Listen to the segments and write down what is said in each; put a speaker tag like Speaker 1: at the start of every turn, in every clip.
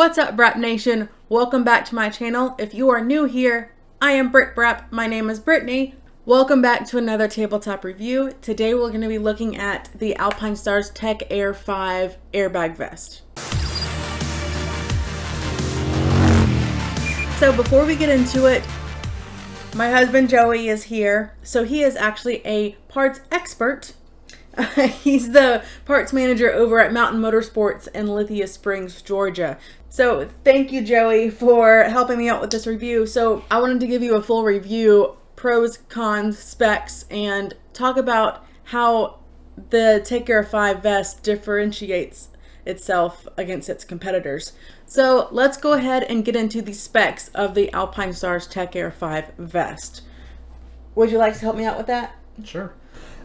Speaker 1: What's up, Brap Nation? Welcome back to my channel. If you are new here, I am Brit Brap. My name is Brittany. Welcome back to another tabletop review. Today we're going to be looking at the Alpinestars Tech Air 5 airbag vest. So before we get into it, my husband Joey is here. So he is actually a parts expert. He's the parts manager over at Mountain Motorsports in Lithia Springs, Georgia. So thank you, Joey, for helping me out with this review. So I wanted to give you a full review, pros, cons, specs, and talk about how the Tech Air 5 vest differentiates itself against its competitors. So let's go ahead and get into the specs of the Alpinestars Tech Air 5 vest. Would you like to help me out with that?
Speaker 2: Sure.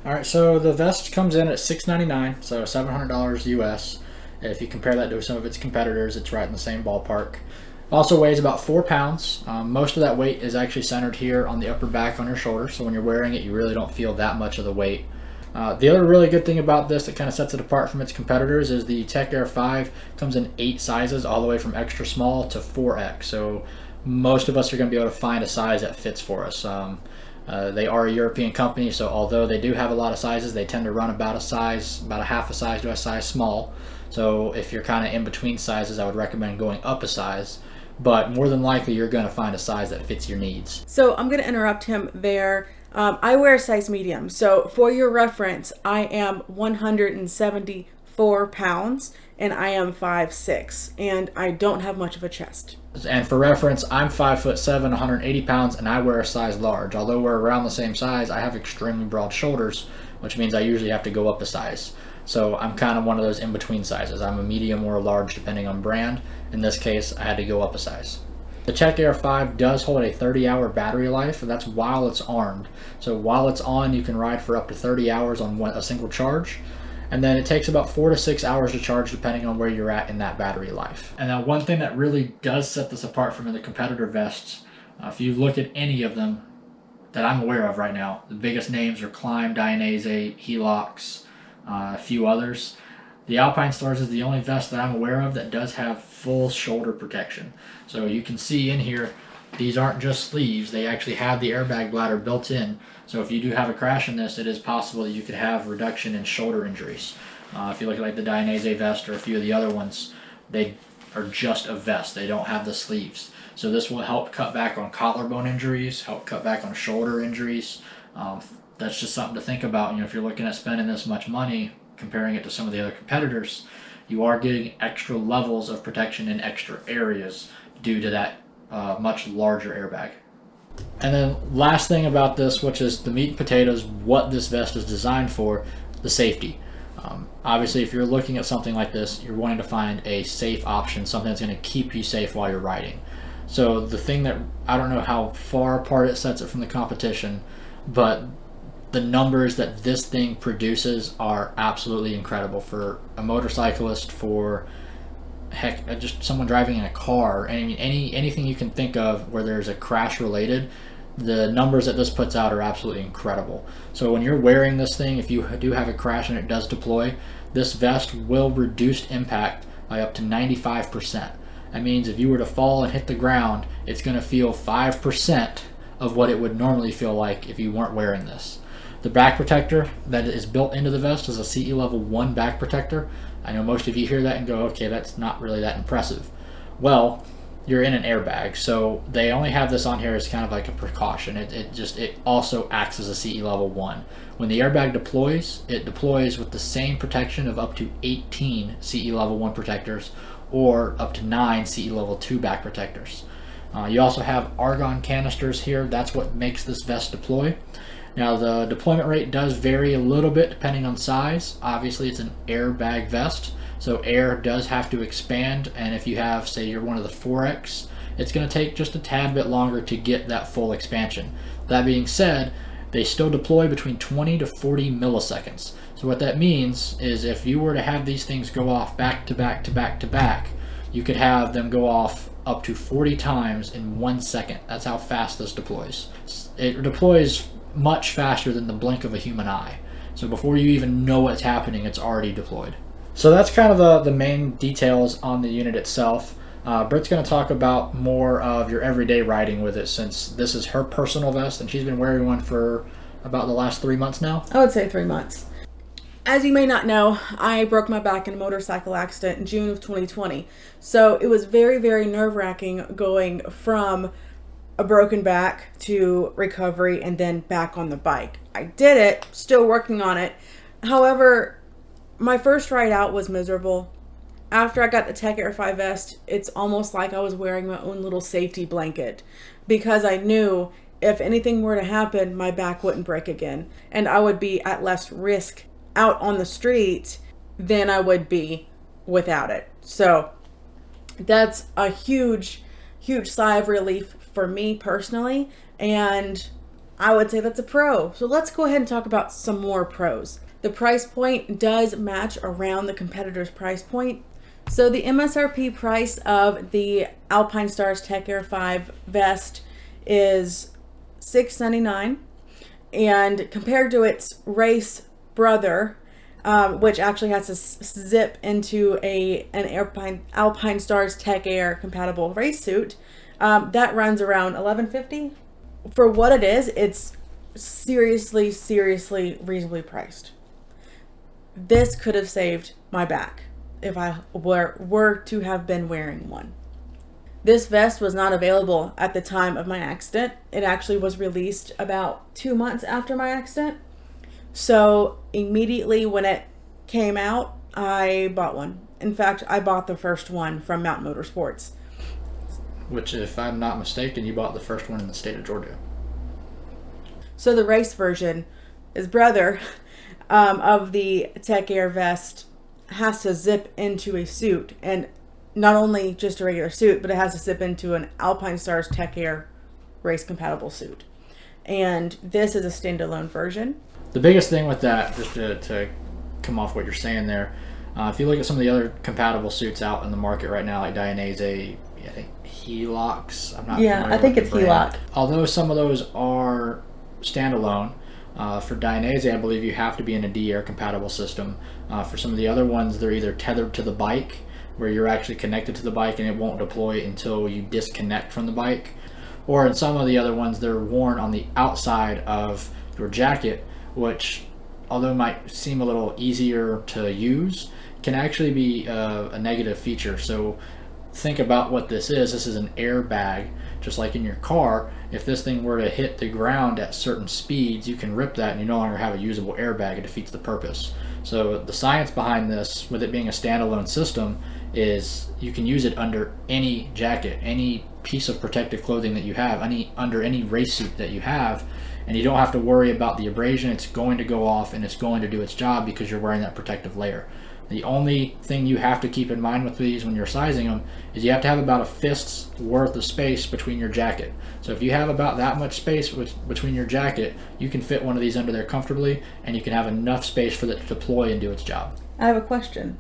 Speaker 2: All right, so the vest comes in at $699, so $700 US. If you compare that to some of its competitors, it's right in the same ballpark. Also weighs about 4 pounds. Most of that weight is actually centered here on the upper back on your shoulder, so when you're wearing it, you really don't feel that much of the weight. The other really good thing about this that kind of sets it apart from its competitors is the Tech Air 5 comes in 8 sizes, all the way from extra small to 4X. So most of us are going to be able to find a size that fits for us. They are a European company, so although they do have a lot of sizes, they tend to run about a half a size to a size small. So if you're kind of in between sizes, I would recommend going up a size, but more than likely you're going to find a size that fits your needs.
Speaker 1: So I'm going to interrupt him there. I wear a size medium, so for your reference, I am 174 pounds and I am 5'6", and I don't have much of a chest.
Speaker 2: And for reference, I'm 5'7", 180 pounds, and I wear a size large. Although we're around the same size, I have extremely broad shoulders, which means I usually have to go up a size. So I'm kind of one of those in-between sizes. I'm a medium or a large depending on brand. In this case, I had to go up a size. The Tech Air 5 does hold a 30-hour battery life, and that's while it's armed. So while it's on, you can ride for up to 30 hours on a single charge. And then it takes about 4 to 6 hours to charge depending on where you're at in that battery life. And now one thing that really does set this apart from the competitor vests, if you look at any of them that I'm aware of right now, the biggest names are Climb, Dainese, Helix, a few others. The Alpinestars is the only vest that I'm aware of that does have full shoulder protection. So you can see in here, these aren't just sleeves, they actually have the airbag bladder built in. So if you do have a crash in this, it is possible that you could have reduction in shoulder injuries. If you look at like the Dainese vest or a few of the other ones, they are just a vest. They don't have the sleeves. So this will help cut back on collarbone injuries, help cut back on shoulder injuries. That's just something to think about. You know, if you're looking at spending this much money, comparing it to some of the other competitors, you are getting extra levels of protection in extra areas due to that much larger airbag. And then last thing about this, which is the meat and potatoes, what this vest is designed for, the safety. Obviously, if you're looking at something like this, you're wanting to find a safe option, something that's going to keep you safe while you're riding. So the thing that, I don't know how far apart it sets it from the competition, but the numbers that this thing produces are absolutely incredible for a motorcyclist, for heck, just someone driving in a car. I mean, anything you can think of where there's a crash related, the numbers that this puts out are absolutely incredible. So when you're wearing this thing, if you do have a crash and it does deploy, this vest will reduce impact by up to 95%. That means if you were to fall and hit the ground, it's going to feel 5% of what it would normally feel like if you weren't wearing this. The back protector that is built into the vest is a CE level 1 back protector. I know most of you hear that and go, okay, that's not really that impressive. Well, you're in an airbag, so they only have this on here as kind of like a precaution. It also acts as a CE level 1. When the airbag deploys, it deploys with the same protection of up to 18 CE level 1 protectors or up to 9 CE level 2 back protectors. You also have argon canisters here. That's what makes this vest deploy. Now the deployment rate does vary a little bit depending on size. Obviously it's an airbag vest, so air does have to expand, and if you have, say you're one of the 4X, it's going to take just a tad bit longer to get that full expansion. That being said, they still deploy between 20 to 40 milliseconds. So what that means is if you were to have these things go off back to back to back to back, you could have them go off up to 40 times in 1 second. That's how fast this deploys. It deploys much faster than the blink of a human eye. So before you even know what's happening, it's already deployed. So that's kind of the main details on the unit itself. Britt's going to talk about more of your everyday riding with it, since this is her personal vest and she's been wearing one for about the last 3 months now.
Speaker 1: I would say 3 months. As you may not know, I broke my back in a motorcycle accident in June of 2020. So it was very, very nerve-wracking going from a broken back to recovery and then back on the bike. I did it, still working on it. However, my first ride out was miserable. After I got the Tech Air 5 vest, it's almost like I was wearing my own little safety blanket, because I knew if anything were to happen, my back wouldn't break again, and I would be at less risk out on the street than I would be without it. So that's a huge, huge sigh of relief for me personally, and I would say that's a pro. So let's go ahead and talk about some more pros. The price point does match around the competitor's price point. So the MSRP price of the Alpinestars Tech Air 5 vest is $699, and compared to its race brother, which actually has to zip into an Alpinestars Tech Air compatible race suit, that runs around $1150. For what it is, it's seriously reasonably priced. This could have saved my back if I were to have been wearing one. This vest was not available at the time of my accident. It actually was released about 2 months after my accident. So immediately when it came out, I bought one. In fact, I bought the first one from Mountain Motorsports.
Speaker 2: Which, if I'm not mistaken, you bought the first one in the state of Georgia.
Speaker 1: So the race version, his brother of the Tech Air vest, has to zip into a suit, and not only just a regular suit, but it has to zip into an Alpinestars Tech Air race compatible suit. And this is a standalone version.
Speaker 2: The biggest thing with that, just to come off what you're saying there, if you look at some of the other compatible suits out in the market right now, like Dainese, I think Helix. I'm not.
Speaker 1: Yeah, I think it's Helix.
Speaker 2: Although some of those are standalone. For Dainese, I believe you have to be in a D-Air compatible system. For some of the other ones, they're either tethered to the bike, where you're actually connected to the bike and it won't deploy until you disconnect from the bike. Or in some of the other ones, they're worn on the outside of your jacket, which, although might seem a little easier to use, can actually be a negative feature. So think about what this is. This is an airbag, just like in your car. If this thing were to hit the ground at certain speeds, you can rip that and you no longer have a usable airbag. It defeats the purpose. So the science behind this, with it being a standalone system, is you can use it under any jacket, any piece of protective clothing that you have, under any race suit that you have, and you don't have to worry about the abrasion. It's going to go off and it's going to do its job because you're wearing that protective layer. The only thing you have to keep in mind with these when you're sizing them is you have to have about a fist's worth of space between your jacket. So if you have about that much space between your jacket, you can fit one of these under there comfortably, and you can have enough space for it to deploy and do its job.
Speaker 1: I have a question.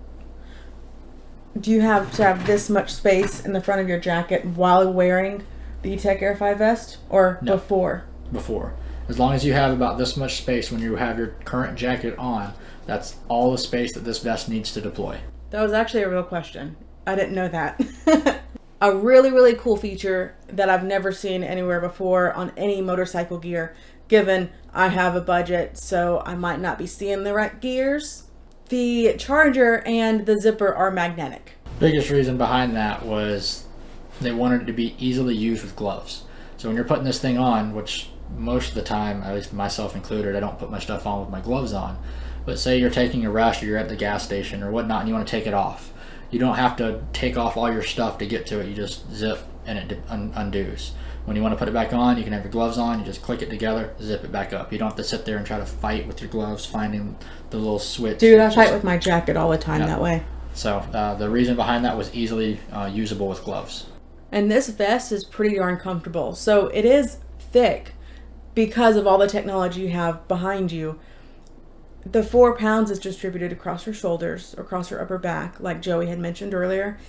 Speaker 1: Do you have to have this much space in the front of your jacket while wearing the Tech Air 5 vest, or
Speaker 2: No.
Speaker 1: before?
Speaker 2: Before. As long as you have about this much space when you have your current jacket on, that's all the space that this vest needs to deploy.
Speaker 1: That was actually a real question. I didn't know that. A really cool feature that I've never seen anywhere before on any motorcycle gear, given I have a budget, so I might not be seeing the right gears. The charger and the zipper are magnetic.
Speaker 2: Biggest reason behind that was they wanted it to be easily used with gloves. So when you're putting this thing on, which most of the time, at least myself included, I don't put my stuff on with my gloves on. But say you're taking a rush, or you're at the gas station or whatnot, and you want to take it off. You don't have to take off all your stuff to get to it. You just zip and it undoes. When you want to put it back on, you can have your gloves on, you just click it together, zip it back up. You don't have to sit there and try to fight with your gloves, finding the little switch.
Speaker 1: Dude, I fight with my jacket all the time that way.
Speaker 2: So the reason behind that was easily usable with gloves.
Speaker 1: And this vest is pretty darn comfortable. So it is thick because of all the technology you have behind you. The 4 pounds is distributed across your shoulders, across your upper back, like Joey had mentioned earlier.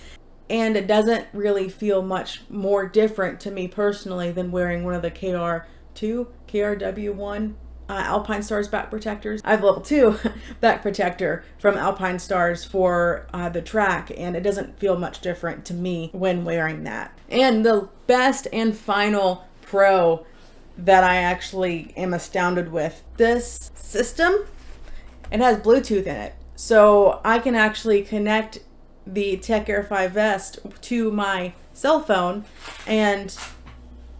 Speaker 1: And it doesn't really feel much more different to me personally than wearing one of the KR2, KRW1 Alpinestars back protectors. I have level 2 back protector from Alpinestars for the track, and it doesn't feel much different to me when wearing that. And the best and final pro that I actually am astounded with, this system, it has Bluetooth in it. So I can actually connect the Tech Air 5 vest to my cell phone and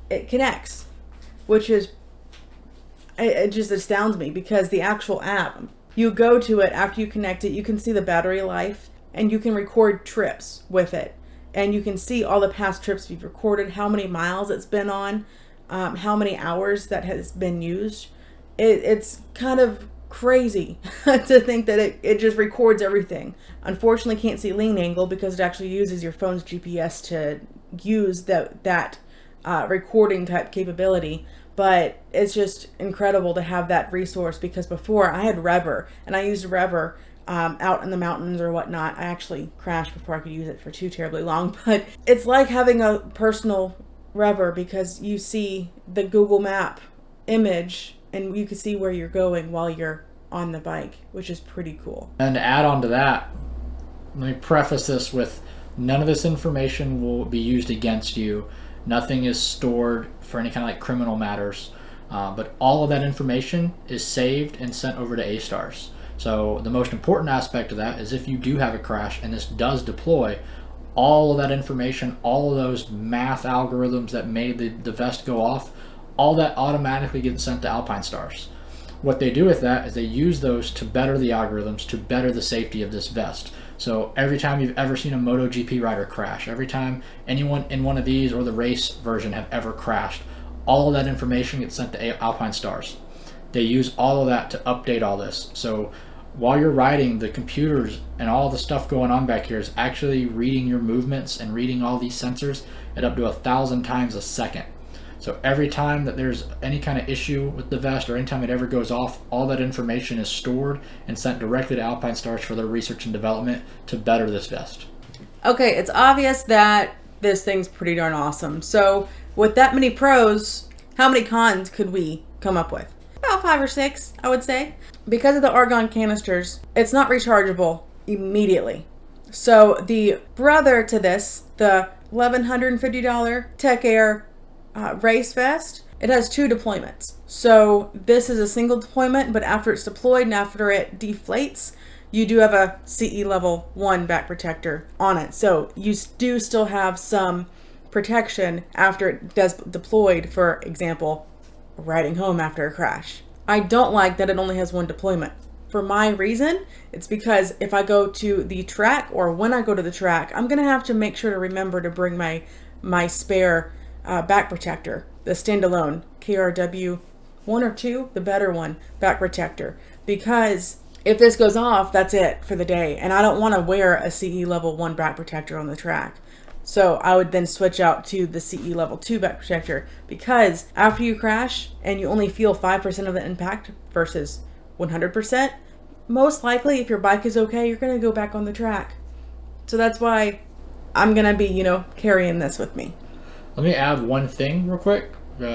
Speaker 1: it connects, which is, it just astounds me because the actual app, you go to it after you connect it, you can see the battery life and you can record trips with it. And you can see all the past trips you've recorded, how many miles it's been on, how many hours that has been used. It's kind of crazy to think that it just records everything. Unfortunately, can't see lean angle because it actually uses your phone's GPS to use that recording type capability. But it's just incredible to have that resource, because before I had Rever and I used Rever out in the mountains or whatnot. I actually crashed before I could use it for too terribly long, but it's like having a personal Rever because you see the Google Map image and you can see where you're going while you're on the bike, which is pretty cool.
Speaker 2: And to add on to that, let me preface this with none of this information will be used against you. Nothing is stored for any kind of like criminal matters, but all of that information is saved and sent over to A-Stars. So the most important aspect of that is if you do have a crash and this does deploy, all of that information, all of those math algorithms that made the vest go off, all that automatically gets sent to Alpinestars. What they do with that is they use those to better the algorithms, to better the safety of this vest. So every time you've ever seen a MotoGP rider crash, every time anyone in one of these or the race version have ever crashed, all of that information gets sent to Alpinestars. They use all of that to update all this. So while you're riding, the computers and all the stuff going on back here is actually reading your movements and reading all these sensors at up to 1,000 times a second. So every time that there's any kind of issue with the vest or anytime it ever goes off, all that information is stored and sent directly to Alpinestars for their research and development to better this vest.
Speaker 1: Okay, it's obvious that this thing's pretty darn awesome. So with that many pros, how many cons could we come up with? About 5 or 6, I would say. Because of the argon canisters, it's not rechargeable immediately. So the brother to this, the $1,150 Tech Air race vest, it has 2 deployments. So this is a single deployment, but after it's deployed and after it deflates, you do have a CE level 1 back protector on it. So you do still have some protection after it does deployed, for example, riding home after a crash. I don't like that it only has 1 deployment. For my reason, it's because if I go to the track or when I go to the track, I'm going to have to make sure to remember to bring my spare back protector, the standalone KRW 1 or 2, the better one, back protector. Because if this goes off, that's it for the day. And I don't want to wear a CE level 1 back protector on the track. So I would then switch out to the CE level 2 back protector, because after you crash and you only feel 5% of the impact versus 100%, most likely if your bike is okay, you're going to go back on the track. So that's why I'm going to be, carrying this with me.
Speaker 2: Let me add one thing real quick.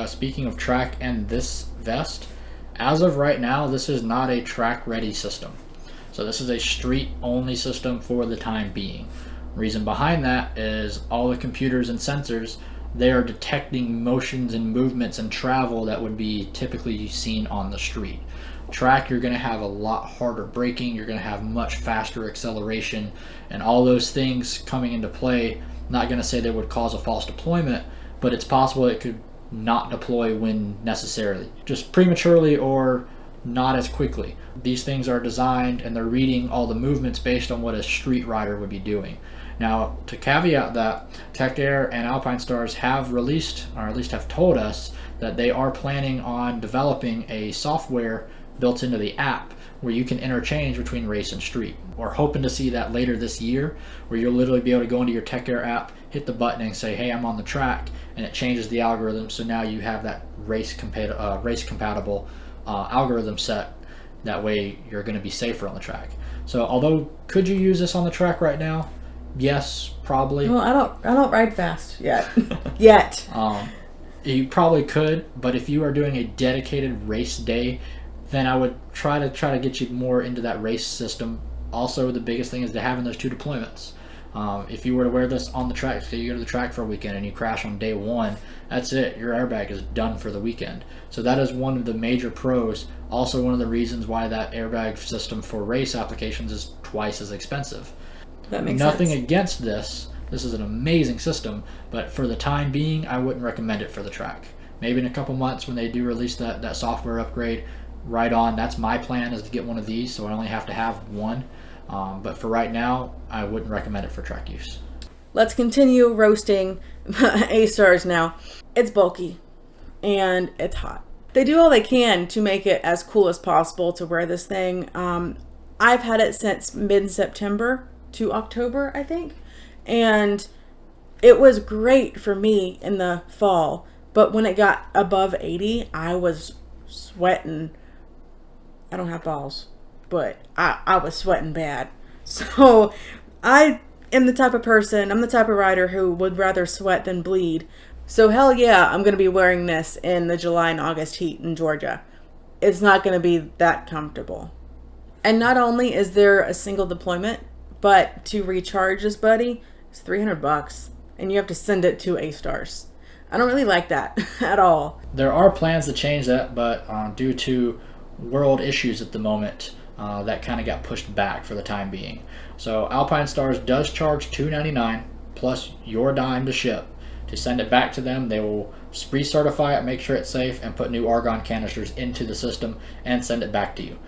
Speaker 2: Speaking of track and this vest, as of right now, this is not a track ready system. So this is a street only system for the time being. Reason behind that is all the computers and sensors, they are detecting motions and movements and travel that would be typically seen on the street. Track, you're going to have a lot harder braking, you're going to have much faster acceleration, and all those things coming into play. Not going to say they would cause a false deployment, but it's possible it could not deploy when necessarily, just prematurely or not as quickly. These things are designed and they're reading all the movements based on what a street rider would be doing. Now, to caveat that, Tech Air and Alpinestars have released, or at least have told us, that they are planning on developing a software built into the app where you can interchange between race and street. We're hoping to see that later this year, where you'll literally be able to go into your Tech Air app, hit the button and say, hey, I'm on the track, and it changes the algorithm, so now you have that race compatible algorithm set. That way you're going to be safer on the track. So although, could you use this on the track right now? Yes, probably.
Speaker 1: Well, I don't ride fast yet. Yet.
Speaker 2: You probably could, but if you are doing a dedicated race day then I would try to get you more into that race system. Also, the biggest thing is to having those 2 deployments. If you were to wear this on the track, so you go to the track for a weekend and you crash on day 1, that's it. Your airbag is done for the weekend. So that is one of the major pros. Also, one of the reasons why that airbag system for race applications is twice as expensive.
Speaker 1: That makes
Speaker 2: Nothing
Speaker 1: sense.
Speaker 2: against this. This is an amazing system, but for the time being, I wouldn't recommend it for the track. Maybe in a couple months when they do release that software upgrade, right on. That's my plan, is to get one of these, so I only have to have one. But for right now, I wouldn't recommend it for track use.
Speaker 1: Let's continue roasting A-Stars now. It's bulky and it's hot. They do all they can to make it as cool as possible to wear this thing. I've had it since mid-September to October, I think. And it was great for me in the fall. But when it got above 80, I was sweating. I don't have balls, but I was sweating bad. So I am the type of person, I'm the type of rider who would rather sweat than bleed. So hell yeah, I'm going to be wearing this in the July and August heat in Georgia. It's not going to be that comfortable. And not only is there a single deployment, but to recharge this buddy, it's $300 and you have to send it to A-Stars. I don't really like that at all.
Speaker 2: There are plans to change that, but due to world issues at the moment, that kind of got pushed back for the time being. So Alpinestars does charge $2.99 plus your dime to ship. To send it back to them, they will recertify it, make sure it's safe, and put new argon canisters into the system and send it back to you.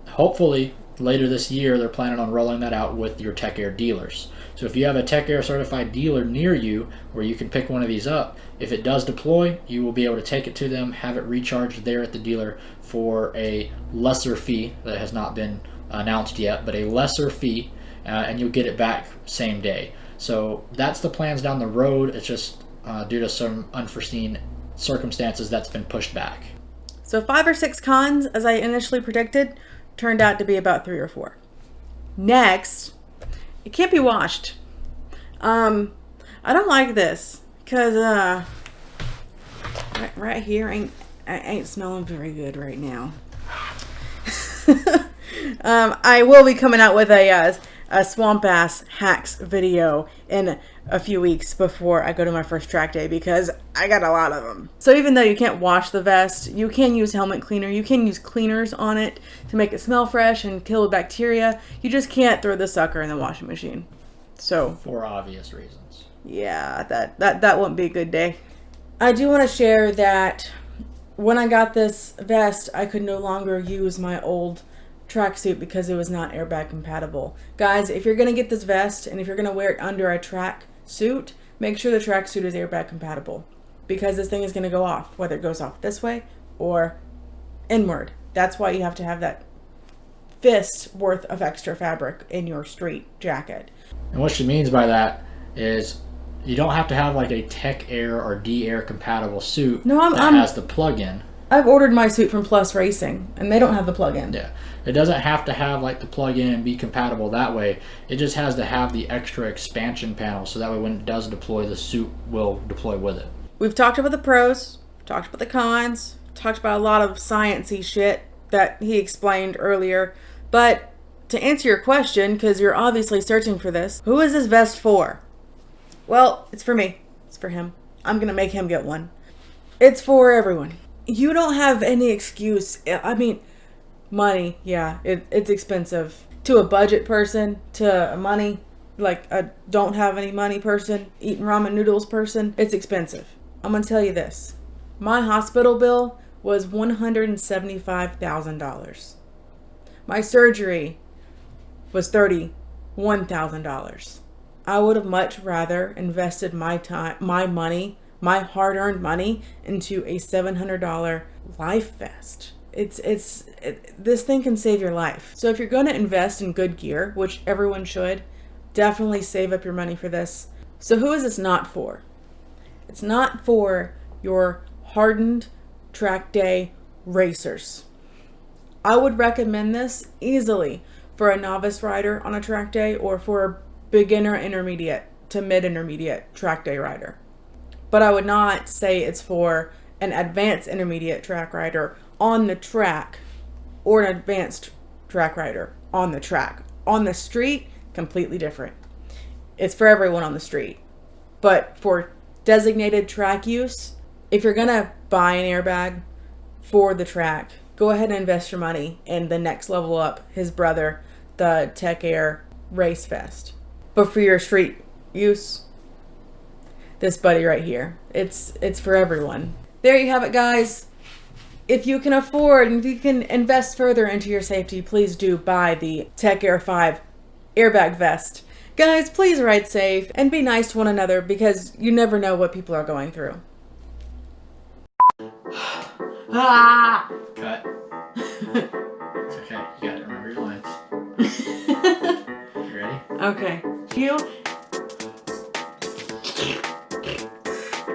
Speaker 2: Hopefully, later this year, they're planning on rolling that out with your Tech Air dealers. So if you have a Tech Air certified dealer near you where you can pick one of these up, if it does deploy, you will be able to take it to them, have it recharged there at the dealer for a lesser fee that has not been announced yet, but a lesser fee, and you'll get it back same day. So that's the plans down the road. It's just due to some unforeseen circumstances that's been pushed back.
Speaker 1: So 5 or 6 cons, as I initially predicted, turned out to be about 3 or 4. Next, it can't be washed. I don't like this because right here ain't smelling very good right now. I will be coming out with a swamp ass hacks video in a few weeks before I go to my first track day because I got a lot of them. So even though you can't wash the vest, you can use helmet cleaner. You can use cleaners on it to make it smell fresh and kill the bacteria. You just can't throw the sucker in the washing machine. So
Speaker 2: for obvious reasons.
Speaker 1: Yeah, that wouldn't be a good day. I do want to share that when I got this vest, I could no longer use my old tracksuit because it was not airbag compatible. Guys, if you're going to get this vest and if you're going to wear it under a track suit, make sure the tracksuit is airbag compatible because this thing is going to go off, whether it goes off this way or inward. That's why you have to have that fist worth of extra fabric in your street jacket.
Speaker 2: And what she means by that is you don't have to have like a Tech Air or D-Air compatible suit that has the plug-in.
Speaker 1: I've ordered my suit from Plus Racing, and they don't have the plug-in.
Speaker 2: Yeah. It doesn't have to have like the plug-in and be compatible that way. It just has to have the extra expansion panel so that way when it does deploy, the suit will deploy with it.
Speaker 1: We've talked about the pros, talked about the cons, talked about a lot of sciencey shit that he explained earlier. But to answer your question, because you're obviously searching for this, who is this vest for? Well, it's for me. It's for him. I'm going to make him get one. It's for everyone. You don't have any excuse. I mean, money, yeah, it's expensive. To a budget person, to a money, like a don't have any money person, eating ramen noodles person, it's expensive. I'm going to tell you this. My hospital bill was $175,000. My surgery was $31,000. I would have much rather invested my time, my money, my hard-earned money into a $700 life vest. This thing can save your life. So if you're going to invest in good gear, which everyone should, definitely save up your money for this. So who is this not for? It's not for your hardened track day racers. I would recommend this easily for a novice rider on a track day or for a beginner intermediate to mid-intermediate track day rider. But I would not say it's for an advanced intermediate track rider on the track or an advanced track rider on the track. On the street, completely different. It's for everyone on the street. But for designated track use, if you're going to buy an airbag for the track, go ahead and invest your money in the next level up, his brother, the Tech Air Race Vest. But for your street use, this buddy right here, it's for everyone. There you have it, guys. If you can afford and if you can invest further into your safety, please do buy the Tech Air 5 airbag vest. Guys, please ride safe and be nice to one another because you never know what people are going through.
Speaker 2: Ah! Cut. It's okay. You gotta remember your lines. You ready?
Speaker 1: Okay. You.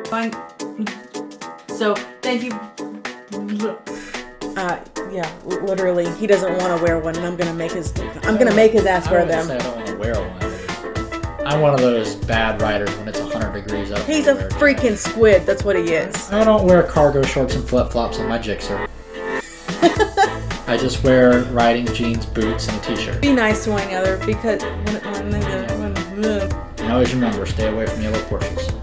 Speaker 1: Fine. So, thank you. Yeah, literally, he doesn't want to wear one, and I'm gonna make his ass wear them.
Speaker 2: I don't want to wear one. I'm one of those bad riders when it's 100 degrees.
Speaker 1: He's a freaking squid. That's what he is.
Speaker 2: I don't wear cargo shorts and flip flops on my Gixxer. I just wear riding jeans, boots, and a t-shirt.
Speaker 1: Be nice to one another because
Speaker 2: and always remember, stay away from yellow Porsches.